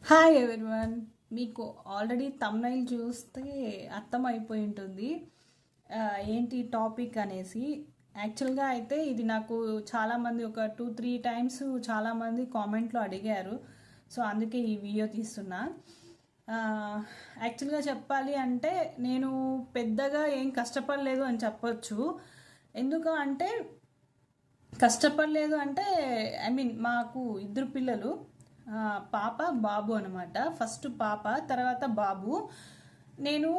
Hi everyone. మీకు already thumbnail చూస్తే అర్థమైపోయి ఉంటుంది ఏంటి టాపిక్ అనేసి. యాక్చువల్గా అయితే ఇది నాకు చాలామంది ఒక 2-3 టైమ్స్ చాలామంది కామెంట్లో అడిగారు. సో అందుకే ఈ వీడియో తీస్తున్నా. యాక్చువల్గా చెప్పాలి అంటే నేను పెద్దగా ఏం కష్టపడలేదు అని చెప్పొచ్చు. ఎందుకు అంటే కష్టపడలేదు అంటే ఐ మీన్ మాకు ఇద్దరు పిల్లలు, పాప బాబు అనమాట. ఫస్ట్ పాప, తర్వాత బాబు. నేను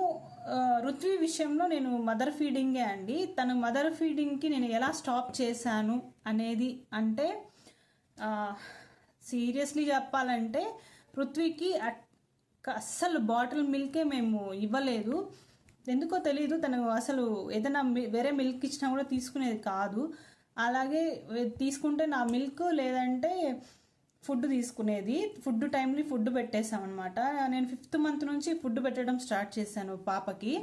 రుత్వి విషయంలో నేను మదర్ ఫీడింగే అండి. తను మదర్ ఫీడింగ్కి నేను ఎలా స్టాప్ చేశాను అనేది అంటే సీరియస్లీ చెప్పాలంటే పృథ్వీకి అస్సలు బాటిల్ మిల్కే మేము ఇవ్వలేదు. ఎందుకో తెలీదు, తను అసలు ఏదైనా వేరే మిల్క్ ఇచ్చినా కూడా తీసుకునేది కాదు. అలాగే తీసుకుంటే నా మిల్క్ లేదంటే ఫుడ్ తీసుకునేది. ఫుడ్ టైంలీ ఫుడ్ పెట్టేసామన్నమాట. నేను 5th మంత్ నుంచి ఫుడ్ పెట్టడం స్టార్ట్ చేశాను పాపకి.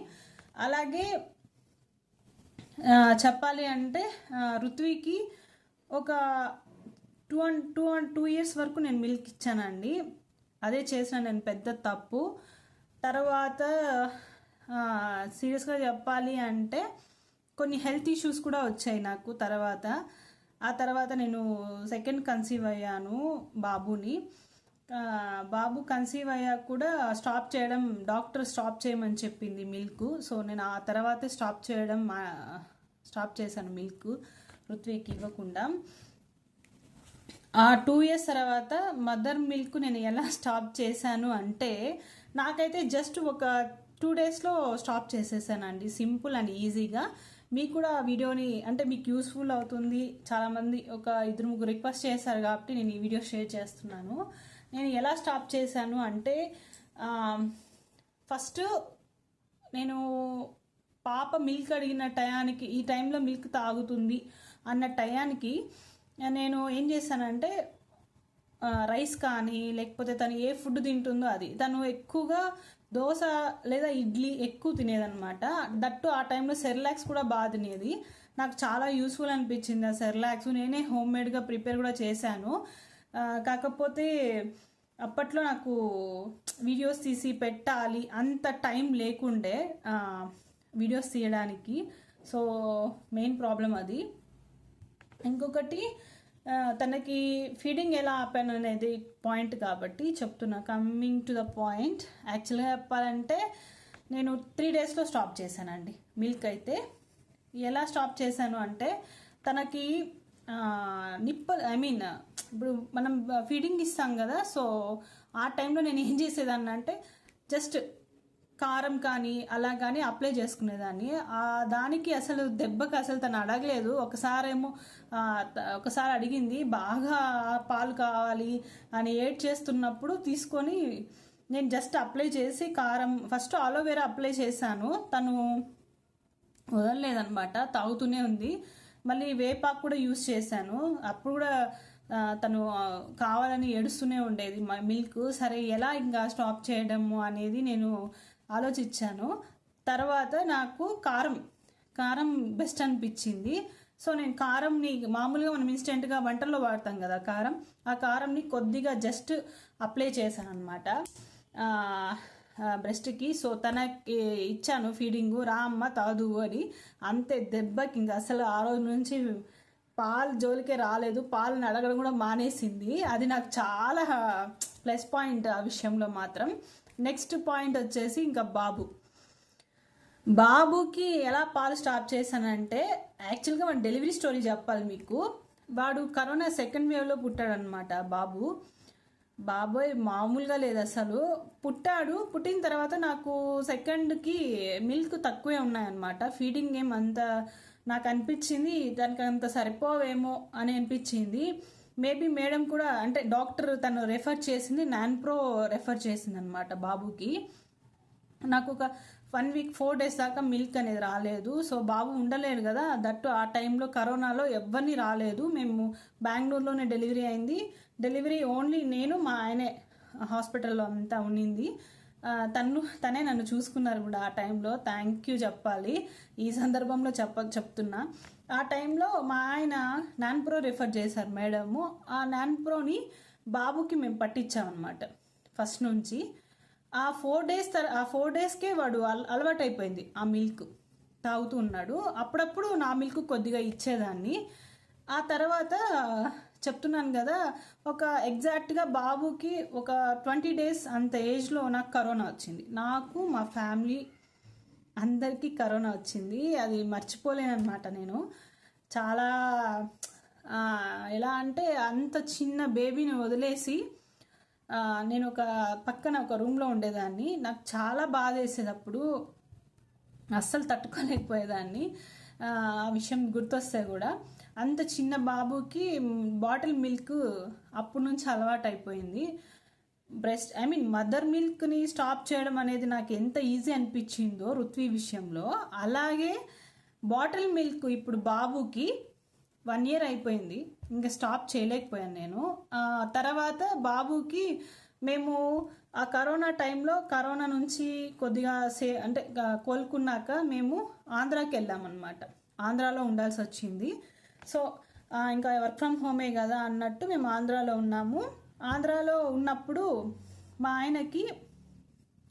అలాగే చెప్పాలి అంటే ఋత్వికి ఒక 2 ఇయర్స్ వరకు నేను మిల్క్ ఇచ్చానండి. అదే చేసిన నేను పెద్ద తప్పు. తర్వాత సీరియస్గా చెప్పాలి అంటే కొన్ని హెల్త్ ఇష్యూస్ కూడా వచ్చాయి నాకు. ఆ తర్వాత నేను సెకండ్ కన్సీవ్ అయ్యాను బాబుని. బాబు కన్సీవ్ అయ్యాక కూడా డాక్టర్ స్టాప్ చేయమని చెప్పింది మిల్క్. సో నేను ఆ తర్వాతే స్టాప్ చేశాను మిల్క్ పృథ్వీకి ఇవ్వకుండా. ఆ 2 ఇయర్స్ తర్వాత మదర్ మిల్క్ నేను ఎలా స్టాప్ చేశాను అంటే నాకైతే జస్ట్ ఒక 2 డేస్లో స్టాప్ చేసేసానండి. సింపుల్ అండ్ ఈజీగా. మీకు కూడా వీడియోని అంటే మీకు యూస్ఫుల్ అవుతుంది. చాలామంది ఒక 2-3 రిక్వెస్ట్ చేశారు కాబట్టి నేను ఈ వీడియో షేర్ చేస్తున్నాను. నేను ఎలా స్టాప్ చేశాను అంటే ఫస్ట్ నేను పాప మిల్క్ అడిగిన టయానికి, ఈ టైంలో మిల్క్ తాగుతుంది అన్న టయానికి నేను ఏం చేశానంటే రైస్ కానీ లేకపోతే తను ఏ ఫుడ్ తింటుందో అది, తను ఎక్కువగా దోశ లేదా ఇడ్లీ ఎక్కువ తినేదనమాట. దట్టు ఆ టైంలో సెర్లాక్స్ కూడా బాగా తినేది. నాకు చాలా యూస్ఫుల్ అనిపించింది ఆ సెర్లాక్స్. నేనే హోమ్మేడ్గా ప్రిపేర్ కూడా చేశాను. కాకపోతే అప్పట్లో నాకు వీడియోస్ తీసి పెట్టాలి అంత టైం లేకుండే వీడియోస్ తీయడానికి. సో మెయిన్ ప్రాబ్లం అది. ఇంకొకటి తనకి ఫీడింగ్ ఎలా ఆపాను అనేది పాయింట్ కాబట్టి చెప్తున్నా. కమ్మింగ్ టు ద పాయింట్, యాక్చువల్గా చెప్పాలంటే నేను 3 డేస్లో స్టాప్ చేశానండి మిల్క్. అయితే ఎలా స్టాప్ చేశాను అంటే తనకి ఇప్పుడు మనం ఫీడింగ్ ఇస్తాం కదా. సో ఆ టైంలో నేను ఏం చేసేదాన్ని అంటే జస్ట్ కారం కానీ అలా కానీ అప్లై చేసుకునేదాన్ని. దానికి అసలు దెబ్బకి అసలు తను అడగలేదు. ఒకసారి అడిగింది, బాగా పాలు కావాలి అని ఏడ్ చేస్తున్నప్పుడు తీసుకొని నేను జస్ట్ అప్లై చేసి కారం, ఫస్ట్ అలోవెరా అప్లై చేశాను. తను వదలలేదనమాట, తాగుతూనే ఉంది. మళ్ళీ వేపాకు కూడా యూస్ చేశాను. అప్పుడు కూడా తను కావాలని ఏడుస్తూనే ఉండేది మిల్క్. సరే ఎలా ఇంకా స్టాప్ చేయడము అనేది నేను ఆలోచించాను. తర్వాత నాకు కారం బెస్ట్ అనిపించింది. సో నేను కారంని మామూలుగా మనం ఇన్స్టెంట్గా వంటల్లో వాడతాం కదా కారం, ఆ కారంని కొద్దిగా జస్ట్ అప్లై చేశాను అనమాట బ్రెస్ట్కి. సో తనకి ఇచ్చాను ఫీడింగు, రా అమ్మ తాదు అని. అంతే, దెబ్బకి ఇంకా అసలు ఆ రోజు నుంచి పాలు జోలికే రాలేదు. పాలను అడగడం కూడా మానేసింది. అది నాకు చాలా ప్లస్ పాయింట్ ఆ విషయంలో మాత్రం. నెక్స్ట్ పాయింట్ వచ్చేసి ఇంకా బాబుకి ఎలా పాలు స్టాప్ చేశానంటే యాక్చువల్గా మన డెలివరీ స్టోరీ చెప్పాలి మీకు. వాడు కరోనా సెకండ్ వేవ్లో పుట్టాడనమాట బాబోయ్ మామూలుగా లేదు అసలు. పుట్టిన తర్వాత నాకు సెకండ్కి మిల్క్ తక్కువే ఉన్నాయన్నమాట. ఫీడింగ్ అంత నాకు అనిపించింది దానికి అంత సరిపోవేమో అని అనిపించింది. మేబీ మేడం కూడా అంటే డాక్టర్ తను రెఫర్ చేసింది నాన్ప్రో రెఫర్ చేసింది అనమాట బాబుకి. నాకు ఒక 1 వీక్ 4 డేస్ దాకా మిల్క్ అనేది రాలేదు. సో బాబు ఉండలేడు కదా, దట్టు ఆ టైంలో కరోనాలో ఎవరిని రాలేదు. మేము బెంగళూరులోనే డెలివరీ అయింది. డెలివరీ ఓన్లీ నేను, మా ఆయనే హాస్పిటల్లో అంతా ఉండింది. తనే నన్ను చూసుకున్నారు కూడా ఆ టైంలో. థ్యాంక్ యూ చెప్పాలి ఈ సందర్భంలో చెప్తున్నా. ఆ టైంలో మా ఆయన నాన్ప్రో రిఫర్ చేశారు మేడము. ఆ నాన్ప్రోని బాబుకి మేము పట్టించామన్నమాట. ఫస్ట్ నుంచి. ఆ 4 డేస్కే వాడు అలవాటు అయిపోయింది ఆ మిల్క్ తాగుతూ ఉన్నాడు. అప్పుడప్పుడు నా మిల్క్ కొద్దిగా ఇచ్చేదాన్ని. ఆ తర్వాత చెప్తున్నాను కదా, ఒక ఎగ్జాక్ట్గా బాబుకి ఒక 20 డేస్ అంత ఏజ్లో నాకు కరోనా వచ్చింది. నాకు మా ఫ్యామిలీ అందరికీ కరోనా వచ్చింది. అది మర్చిపోలేనమాట నేను. చాలా ఎలా అంటే అంత చిన్న బేబీని వదిలేసి నేను పక్కన ఒక రూమ్లో ఉండేదాన్ని. నాకు చాలా బాధ వేసేది అప్పుడు, అస్సలు తట్టుకోలేకపోయేదాన్ని. ఆ విషయం గుర్తొస్తే కూడా అంత చిన్న బాబుకి బాటిల్ మిల్క్ అప్పటి నుంచి అలవాటు అయిపోయింది. మదర్ మిల్క్ని స్టాప్ చేయడం అనేది నాకు ఎంత ఈజీ అనిపించిందో రుత్వి విషయంలో, అలాగే బాటిల్ మిల్క్ ఇప్పుడు బాబుకి 1 year అయిపోయింది, ఇంకా స్టాప్ చేయలేకపోయాను నేను. తర్వాత బాబుకి మేము ఆ కరోనా టైంలో కరోనా నుంచి కొద్దిగా కోలుకున్నాక మేము ఆంధ్రాకి వెళ్ళామన్నమాట. ఆంధ్రాలో ఉండాల్సి వచ్చింది. సో ఇంకా వర్క్ ఫ్రమ్ హోమే కదా అన్నట్టు మేము ఆంధ్రాలో ఉన్నాము. ఆంధ్రాలో ఉన్నప్పుడు మా ఆయనకి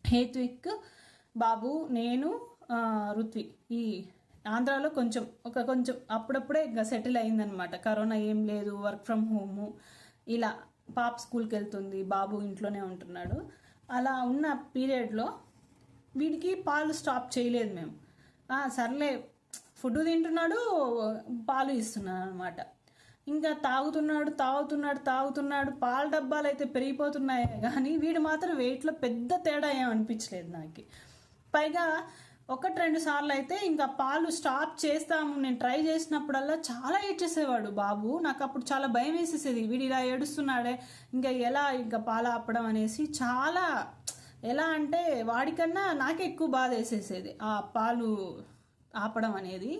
హేత్విక్, బాబు, నేను, రుత్వి ఈ ఆంధ్రాలో కొంచెం అప్పుడప్పుడే ఇంకా సెటిల్ అయిందనమాట. కరోనా ఏం లేదు, వర్క్ ఫ్రమ్ హోము, ఇలా పాప స్కూల్కి వెళ్తుంది, బాబు ఇంట్లోనే ఉంటున్నాడు. అలా ఉన్న పీరియడ్లో వీడికి పాలు స్టాప్ చేయలేదు మేము. సర్లే ఫుడ్ తింటున్నాడు, పాలు ఇస్తున్నాను అనమాట. ఇంకా తాగుతున్నాడు. పాల డబ్బాలు అయితే పెరిగిపోతున్నాయి కానీ వీడు మాత్రం వెయిట్లో పెద్ద తేడా ఏమనిపించలేదు నాకు. పైగా 1-2 సార్లు అయితే ఇంకా పాలు స్టాప్ చేస్తాము నేను ట్రై చేసినప్పుడల్లా చాలా ఏడ్చేసేవాడు బాబు. నాకు అప్పుడు చాలా భయం వేసేసేది, వీడు ఇలా ఏడుస్తున్నాడే ఇంకా పాలు ఆపడం అనేసి. చాలా ఎలా అంటే వాడికన్నా నాకే ఎక్కువ బాధ వేసేసేది ఆ పాలు ఆపడం అనేది.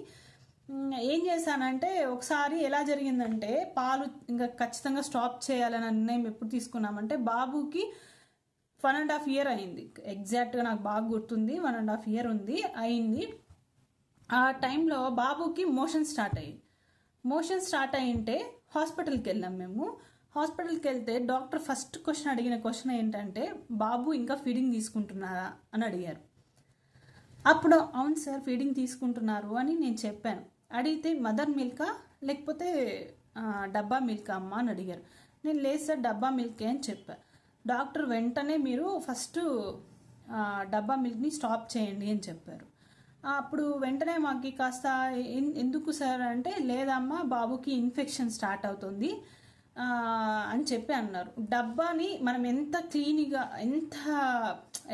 ఏం చేశానంటే ఒకసారి ఎలా జరిగిందంటే, పాలు ఇంకా ఖచ్చితంగా స్టాప్ చేయాలని నిర్ణయం ఎప్పుడు తీసుకున్నామంటే బాబుకి 1.5 year అయింది. ఎగ్జాక్ట్గా నాకు బాగా గుర్తుంది, 1.5 year అయింది. ఆ టైంలో బాబుకి మోషన్ స్టార్ట్ అయ్యింటే హాస్పిటల్కి వెళ్ళాం మేము. హాస్పిటల్కి వెళ్తే డాక్టర్ ఫస్ట్ అడిగిన క్వశ్చన్ ఏంటంటే, బాబు ఇంకా ఫీడింగ్ తీసుకుంటున్నారా అని అడిగారు. అప్పుడు అవును సార్ ఫీడింగ్ తీసుకుంటున్నారు అని నేను చెప్పాను. అడిగితే మదర్ మిల్కా లేకపోతే డబ్బా మిల్కా అమ్మ అని అడిగారు. నేను లేదు సార్ డబ్బా మిల్కే అని చెప్పాను. డాక్టర్ వెంటనే మీరు ఫస్ట్ డబ్బా మిల్క్ని స్టాప్ చేయండి అని చెప్పారు. అప్పుడు వెంటనే మాకు కాస్త ఎందుకు సార్ అంటే, లేదమ్మా బాబుకి ఇన్ఫెక్షన్ స్టార్ట్ అవుతుంది అని చెప్పి అన్నారు. డబ్బాని మనం ఎంత క్లీన్గా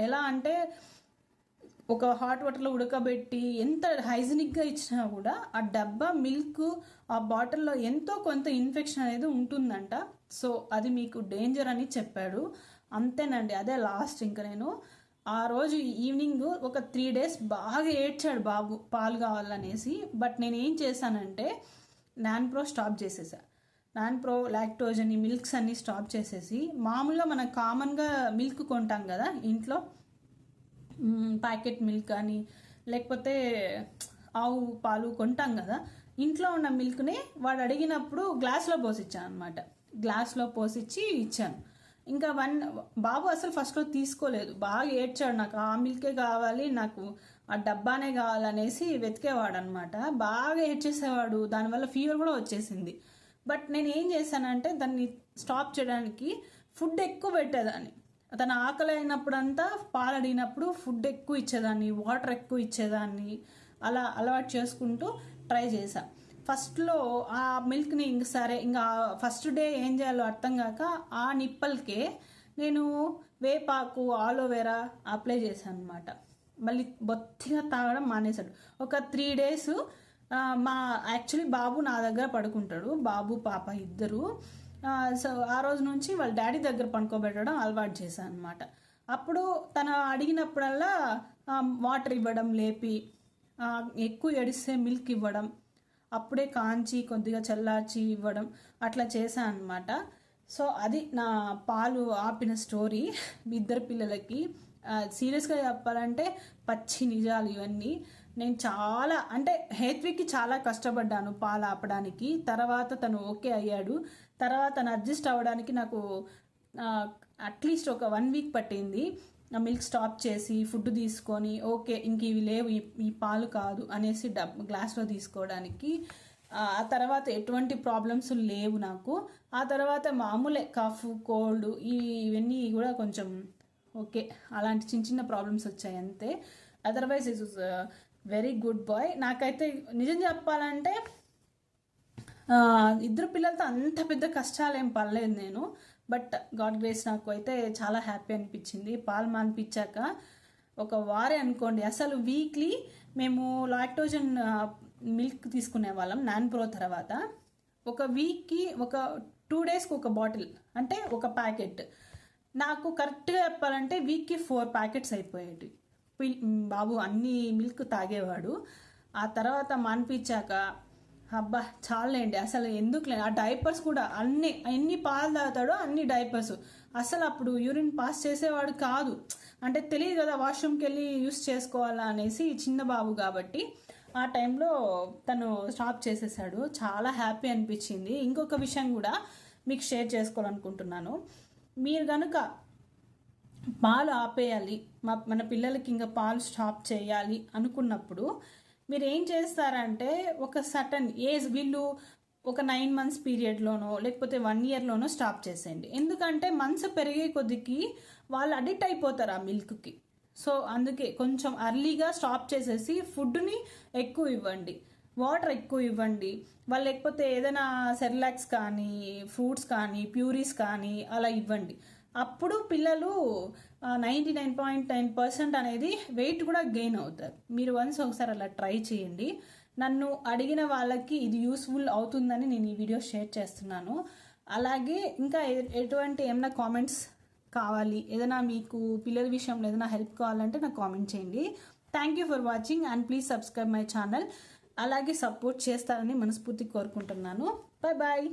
ఎలా అంటే ఒక హాట్ వాటర్లో ఉడకబెట్టి ఎంత హైజీనిక్గా ఇచ్చినా కూడా ఆ డబ్బా మిల్క్ ఆ బాటిల్లో ఎంతో కొంత ఇన్ఫెక్షన్ అనేది ఉంటుందంట. సో అది మీకు డేంజర్ అని చెప్పాడు. అంతేనండి, అదే లాస్ట్. ఇంకా నేను ఆ రోజు ఈవినింగ్ ఒక 3 days బాగా ఏడ్చాడు బాబు పాలు కావాలనేసి. బట్ నేను ఏం చేశానంటే నాన్ప్రో స్టాప్ చేసేసా. నాన్ప్రో, లాక్టోజ్ అని మిల్క్స్ అన్ని స్టాప్ చేసేసి, మామూలుగా మనం కామన్గా మిల్క్ కొంటాం కదా ఇంట్లో, ప్యాకెట్ మిల్క్ అని లేకపోతే ఆవు పాలు కొంటాం కదా, ఇంట్లో ఉన్న మిల్క్ని వాడు అడిగినప్పుడు గ్లాస్లో పోసిచ్చాను అనమాట. గ్లాస్లో పోసిచ్చి ఇచ్చాను. ఇంకా బాబు అసలు ఫస్ట్లో తీసుకోలేదు, బాగా ఏడ్చాడు. నాకు ఆ మిల్కే కావాలి, నాకు ఆ డబ్బానే కావాలనేసి వెతికేవాడు అనమాట. బాగా ఏడ్చేసేవాడు, దానివల్ల ఫీవర్ కూడా వచ్చేసింది. బట్ నేను ఏం చేశానంటే దాన్ని స్టాప్ చేయడానికి ఫుడ్ ఎక్కువ పెట్టేదాన్ని. తన ఆకలి అయినప్పుడంతా పాలు అడిగినప్పుడు ఫుడ్ ఎక్కువ ఇచ్చేదాన్ని, వాటర్ ఎక్కువ ఇచ్చేదాన్ని. అలా అలవాటు చేసుకుంటూ ట్రై చేశా. ఫస్ట్లో ఆ మిల్క్ని సరే ఇంకా ఫస్ట్ డే ఏం చేయాలో అర్థం కాక ఆ నిప్పల్కే నేను వేపాకు, ఆలోవెరా అప్లై చేశాను అనమాట. మళ్ళీ బొత్తిగా తాగడం మానేశాడు. ఒక 3 days యాక్చువల్లీ బాబు నా దగ్గర పడుకుంటాడు, బాబు పాప ఇద్దరు. సో ఆ రోజు నుంచి వాళ్ళ డాడీ దగ్గర పడుకోబెట్టడం అలవాటు చేశాను అనమాట. అప్పుడు తను అడిగినప్పుడల్లా వాటర్ ఇవ్వడం, లేపి ఎక్కువ ఏడిస్తే మిల్క్ ఇవ్వడం, అప్పుడే కాంచి కొద్దిగా చల్లార్చి ఇవ్వడం, అట్లా చేశాను అనమాట. సో అది నా పాలు ఆపిన స్టోరీ ఇద్దరు పిల్లలకి. సీరియస్గా చెప్పాలంటే పచ్చి నిజాలు ఇవన్నీ. నేను చాలా అంటే హేత్విక్కి చాలా కష్టపడ్డాను పాలు ఆపడానికి. తర్వాత తను ఓకే అయ్యాడు. తర్వాత తను అడ్జస్ట్ అవ్వడానికి నాకు అట్లీస్ట్ ఒక 1 వీక్ పట్టింది ఆ మిల్క్ స్టాప్ చేసి ఫుడ్ తీసుకొని ఓకే ఇంక ఇవి లేవు, ఈ పాలు కాదు అనేసి గ్లాస్లో తీసుకోవడానికి. ఆ తర్వాత ఎటువంటి ప్రాబ్లమ్స్ లేవు నాకు. ఆ తర్వాత మామూలే కాఫ్ కోల్డ్ ఇవన్నీ కూడా కొంచెం ఓకే, అలాంటి చిన్న చిన్న ప్రాబ్లమ్స్ వచ్చాయి అంతే. Otherwise it was very good bye. నాకైతే నిజం చెప్పాలంటే ఇద్దరు పిల్లలతో అంత పెద్ద కష్టాలు ఏం పడలేదు నేను. బట్ గాడ్ గ్రేస్ నాకు అయితే చాలా హ్యాపీ అనిపించింది. పాలు మానిపించాక ఒక వారే అనుకోండి, అసలు వీక్లీ మేము లాక్టోజన్ మిల్క్ తీసుకునే వాళ్ళం నాన్ప్రో తర్వాత. ఒక వీక్కి ఒక 2 డేస్కి ఒక బాటిల్, అంటే ఒక ప్యాకెట్. నాకు కరెక్ట్గా చెప్పాలంటే వీక్కి 4 ప్యాకెట్స్ అయిపోయేవి. బాబు అన్ని మిల్క్ తాగేవాడు. ఆ తర్వాత మానిపించాక అబ్బా చాలండి, అసలు ఎందుకు ఆ డైపర్స్ కూడా ఎన్ని పాలు తాగుతాడో అన్ని డైపర్స్. అసలు అప్పుడు యూరిన్ పాస్ చేసేవాడు కాదు, అంటే తెలియదు కదా వాష్రూమ్కి వెళ్ళి యూస్ చేసుకోవాలా అనేసి. చిన్న బాబు కాబట్టి ఆ టైంలో తను స్టాప్ చేసేసాడు. చాలా హ్యాపీ అనిపించింది. ఇంకొక విషయం కూడా మీకు షేర్ చేసుకోవాలనుకుంటున్నాను. మీరు కనుక పాలు ఆపేయాలి, మన పిల్లలకి ఇంకా పాలు స్టాప్ చేయాలి అనుకున్నప్పుడు మీరు ఏం చేస్తారంటే ఒక సర్టన్ ఏజ్, వీళ్ళు ఒక 9 months పీరియడ్లోనో లేకపోతే 1 yearలోనో స్టాప్ చేసేయండి. ఎందుకంటే మంత్స్ పెరిగే కొద్దికి వాళ్ళు అడిక్ట్ అయిపోతారు ఆ మిల్క్కి. సో అందుకే కొంచెం అర్లీగా స్టాప్ చేసేసి ఫుడ్ని ఎక్కువ ఇవ్వండి, వాటర్ ఎక్కువ ఇవ్వండి. వాళ్ళు లేకపోతే ఏదైనా సెర్లాక్స్ కానీ ఫ్రూట్స్ కానీ ప్యూరీస్ కానీ అలా ఇవ్వండి. అప్పుడు పిల్లలు 99.9% అనేది వెయిట్ కూడా గెయిన్ అవుతారు. మీరు ఒకసారి అలా ట్రై చేయండి. నన్ను అడిగిన వాళ్ళకి ఇది యూస్ఫుల్ అవుతుందని నేను ఈ వీడియో షేర్ చేస్తున్నాను. అలాగే ఇంకా ఎటువంటి ఏమైనా కామెంట్స్ కావాలి, ఏదైనా మీకు పిల్లల విషయంలో ఏదైనా హెల్ప్ కావాలంటే నాకు కామెంట్ చేయండి. Thank you for watching and please subscribe my channel. అలాగే సపోర్ట్ చేస్తారని మనస్ఫూర్తిగా కోరుకుంటున్నాను. Bye bye.